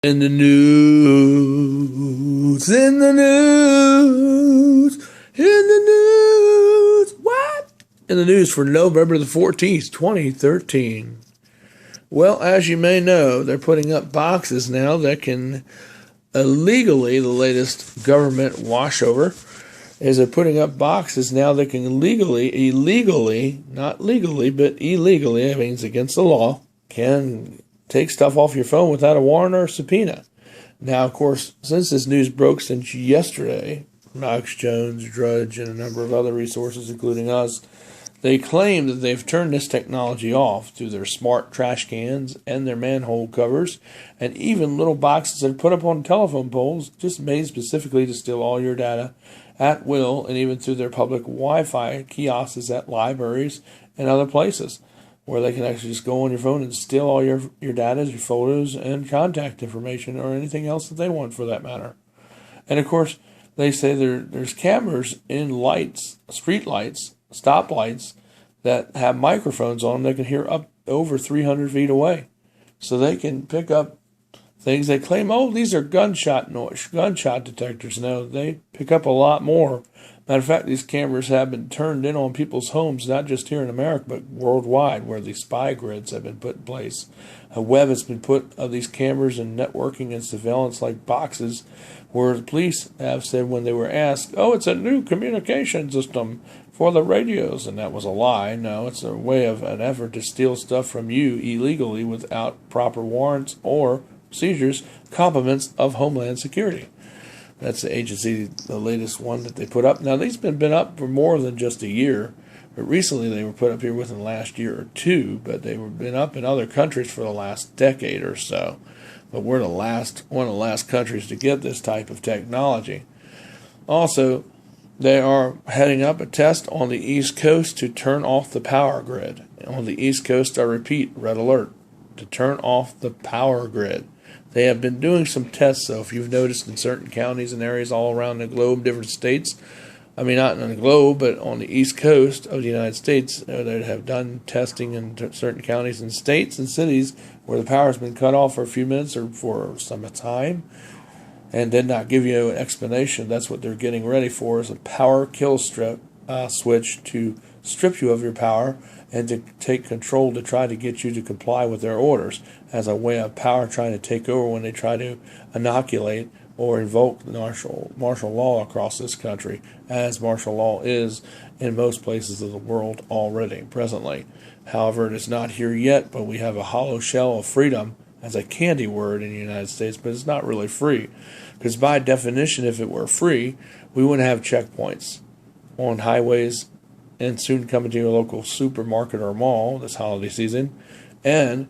In the news, in the news, in the news, what? In the news for November the 14th, 2013. Well, as you may know, they're putting up boxes now that can illegally, the latest government washover, is they're putting up boxes now that can illegally, not legally, but illegally, that means against the law, can take stuff off your phone without a warrant or a subpoena. Now, of course, since this news broke since yesterday, Alex Jones, Drudge, and a number of other resources, including us, they claim that they've turned this technology off through their smart trash cans and their manhole covers, and even little boxes that are put up on telephone poles just made specifically to steal all your data at will, and even through their public Wi-Fi kiosks at libraries and other places, where they can actually just go on your phone and steal all your data, your photos, and contact information, or anything else that they want for that matter. And of course, they say there's cameras in lights, street lights, stop lights, that have microphones on them that can hear up over 300 feet away. So they can pick up things. They claim, oh, these are gunshot detectors. No, they pick up a lot more. Matter of fact, these cameras have been turned in on people's homes, not just here in America, but worldwide, where these spy grids have been put in place. A web has been put of these cameras and networking and surveillance like boxes, where the police have said when they were asked, oh, it's a new communication system for the radios, and that was a lie. No, it's a way of an effort to steal stuff from you illegally without proper warrants or seizures, compliments of Homeland Security. That's the agency, the latest one that they put up. Now, these have been up for more than just a year, but recently they were put up here within the last year or two, but they were been up in other countries for the last decade or so. But we're one of the last countries to get this type of technology. Also, they are heading up a test on the East Coast to turn off the power grid. On the East Coast, I repeat, red alert, to turn off the power grid. They have been doing some tests, though, if you've noticed, in certain counties and areas all around the globe, different states. I mean, not in the globe, but on the East Coast of the United States, they have done testing in certain counties and states and cities where the power has been cut off for a few minutes or for some time, and did not give you an explanation. That's what they're getting ready for, is a power kill switch to strip you of your power and to take control, to try to get you to comply with their orders, as a way of power trying to take over when they try to inoculate or invoke martial law across this country, as martial law is in most places of the world already, presently. However, it is not here yet, but we have a hollow shell of freedom as a candy word in the United States, but it's not really free. Because by definition, if it were free, we wouldn't have checkpoints on highways and soon coming to your local supermarket or mall this holiday season, and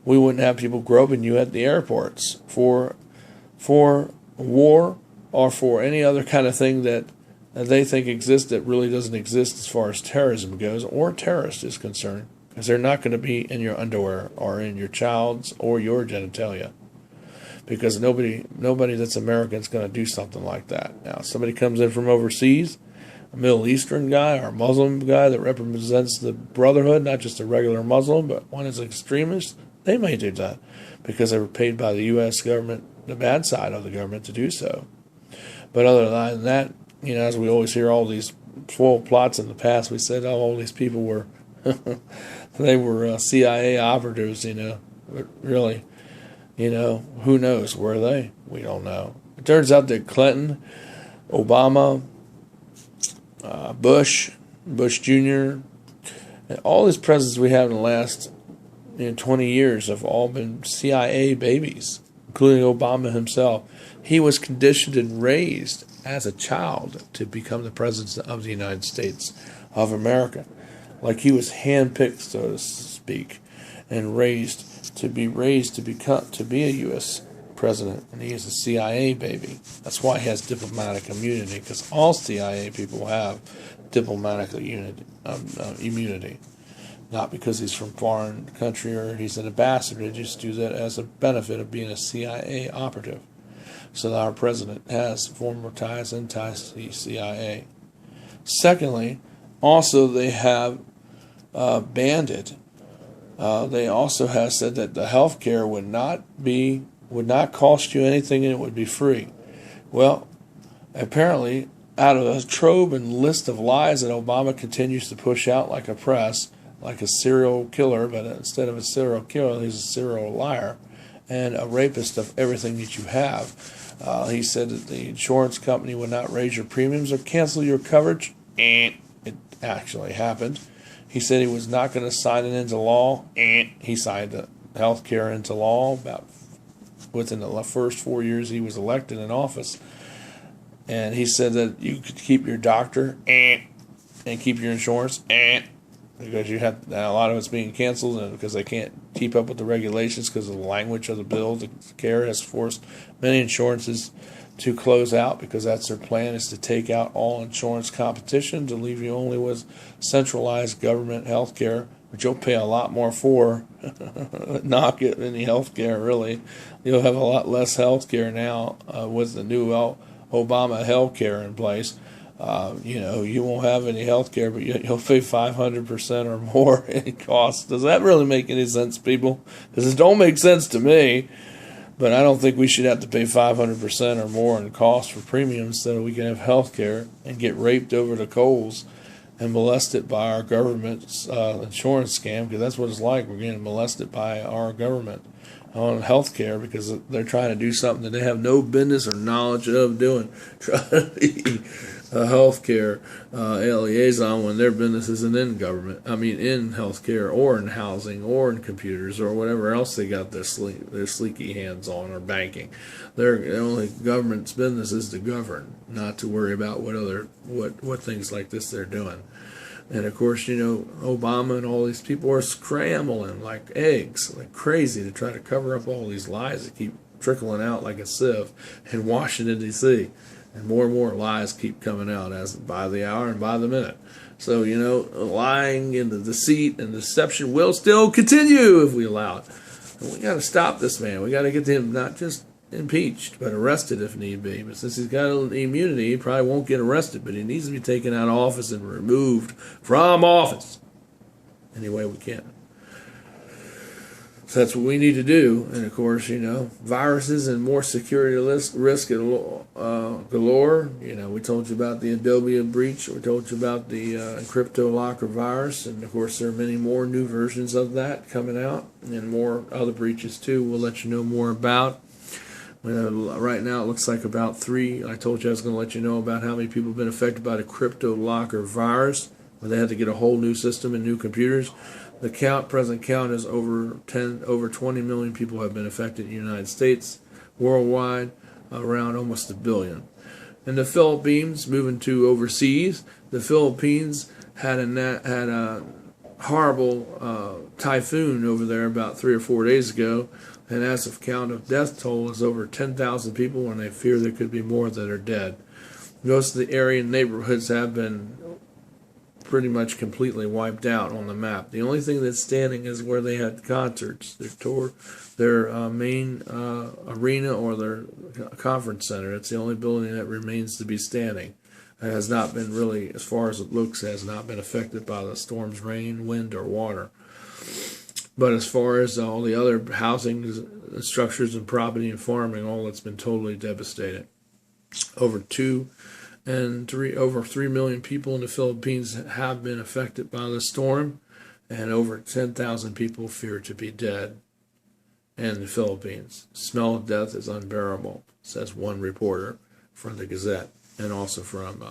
we wouldn't have people groping you at the airports for war or for any other kind of thing that they think exists that really doesn't exist as far as terrorism goes or terrorist is concerned, because they're not going to be in your underwear or in your child's or your genitalia, because nobody that's American is going to do something like that. Now, if somebody comes in from overseas, a Middle Eastern guy or a Muslim guy that represents the Brotherhood, not just a regular Muslim, but one is extremist, they may do that because they were paid by the U.S. government, the bad side of the government, to do so. But other than that, as we always hear all these foil plots in the past, we said, oh, all these people were, they were CIA operatives, but really, who knows? Were they? We don't know. It turns out that Clinton, Obama, Bush Jr., and all these presidents we have in the last 20 years have all been CIA babies, including Obama himself. He was conditioned and raised as a child to become the president of the United States of America. Like he was handpicked, so to speak, and raised to be a U.S. president, and he is a CIA baby. That's why he has diplomatic immunity, because all CIA people have diplomatic immunity. Not because he's from a foreign country or he's an ambassador. They just do that as a benefit of being a CIA operative. So our president has former ties and ties to the CIA. Secondly, also they have banned it. They also have said that the health care would not be would not cost you anything and it would be free. Well, apparently, out of a trove and list of lies that Obama continues to push out like a press, like a serial killer, but instead of a serial killer, he's a serial liar and a rapist of everything that you have. He said that the insurance company would not raise your premiums or cancel your coverage. It actually happened. He said he was not going to sign it into law. He signed the health care into law about within the first 4 years he was elected in office. And he said that you could keep your doctor and keep your insurance because you have a lot of it's being canceled and because they can't keep up with the regulations because of the language of the bill. The care has forced many insurances to close out because that's their plan, is to take out all insurance competition to leave you only with centralized government health care, which you'll pay a lot more for. Not getting any health care, really. You'll have a lot less health care now with the new Obama health care in place. You won't have any health care, but you'll pay 500% or more in costs. Does that really make any sense, people? Because it don't make sense to me. But I don't think we should have to pay 500% or more in cost for premiums so that we can have health care and get raped over the coals and molested by our government's insurance scam, because that's what it's like. We're getting molested by our government on health care because they're trying to do something that they have no business or knowledge of doing. Trying to be a health care liaison when their business isn't in government. I mean, in health care or in housing or in computers or whatever else they got their sleeky hands on, or banking. Their only government's business is to govern, not to worry about what things like this they're doing. And of course, Obama and all these people are scrambling like eggs, like crazy, to try to cover up all these lies that keep trickling out like a sieve in Washington, D.C. And more lies keep coming out as by the hour and by the minute. So, lying and the deceit and deception will still continue if we allow it. And we got to stop this man. We got to get him not just impeached, but arrested if need be. But since he's got immunity, he probably won't get arrested, but he needs to be taken out of office and removed from office any way we can. So that's what we need to do. And of course, viruses and more security risk galore. We told you about the Adobe breach. We told you about the CryptoLocker virus. And of course, there are many more new versions of that coming out, and more other breaches too. We'll let you know more about. Right now, it looks like about 3. I told you I was going to let you know about how many people have been affected by the CryptoLocker virus, where they had to get a whole new system and new computers. The present count is over 20 million people have been affected in the United States. Worldwide, around almost 1 billion. In the Philippines, moving to overseas, the Philippines had a horrible typhoon over there about 3 or 4 days ago. And as of count of death toll is over 10,000 people, and they fear there could be more that are dead. Most of the area and neighborhoods have been pretty much completely wiped out on the map. The only thing that's standing is where they had concerts. Their main arena or their conference center. It's the only building that remains to be standing. It has not been really, as far as it looks, has not been affected by the storm's rain, wind, or water. But as far as all the other housing structures and property and farming, all that's been totally devastated. Over 3 million people in the Philippines have been affected by the storm, and over 10,000 people fear to be dead in the Philippines. Smell of death is unbearable, says one reporter from the Gazette, and also from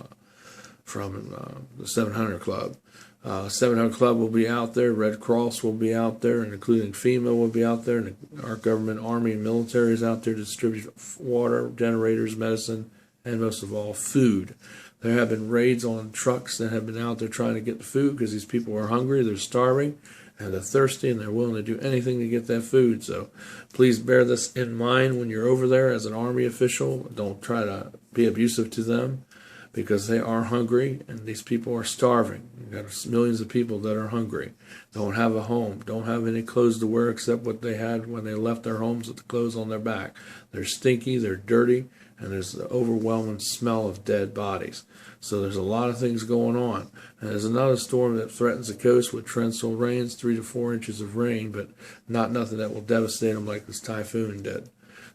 the 700 Club. 700 Club will be out there, Red Cross will be out there, and including FEMA will be out there, and our government, army, and military is out there to distribute water, generators, medicine, and most of all, food. There have been raids on trucks that have been out there trying to get the food because these people are hungry, they're starving, and they're thirsty, and they're willing to do anything to get that food. So please bear this in mind when you're over there as an army official. Don't try to be abusive to them, because they are hungry and these people are starving. You've got millions of people that are hungry, don't have a home, don't have any clothes to wear except what they had when they left their homes with the clothes on their back. They're stinky, they're dirty, and there's the overwhelming smell of dead bodies. So there's a lot of things going on. And there's another storm that threatens the coast with torrential rains, 3 to 4 inches of rain, but not nothing that will devastate them like this typhoon did.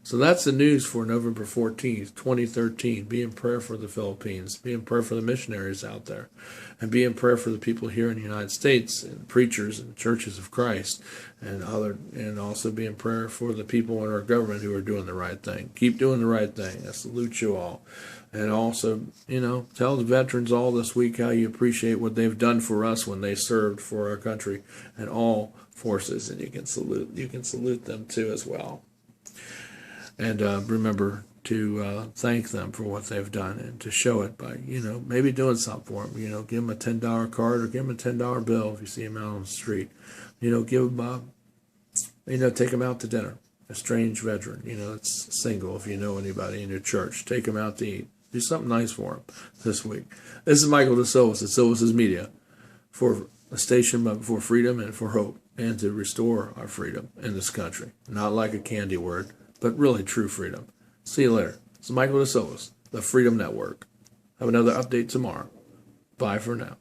So that's the news for November 14th, 2013. Be in prayer for the Philippines. Be in prayer for the missionaries out there. And be in prayer for the people here in the United States and preachers and churches of Christ. And also be in prayer for the people in our government who are doing the right thing. Keep doing the right thing. I salute you all. And also, tell the veterans all this week how you appreciate what they've done for us when they served for our country and all forces. And you can salute them too as well. And remember to thank them for what they've done and to show it by, maybe doing something for them. Give them a $10 card or give them a $10 bill if you see them out on the street. Give them, take them out to dinner. A strange veteran, that's single. If you know anybody in your church, take them out to eat. Do something nice for them this week. This is Michael DeSilvas at Silvas' Media for a station for freedom and for hope and to restore our freedom in this country. Not like a candy word, but really true freedom. See you later. This is Michael DeSilvas, the Freedom Network. Have another update tomorrow. Bye for now.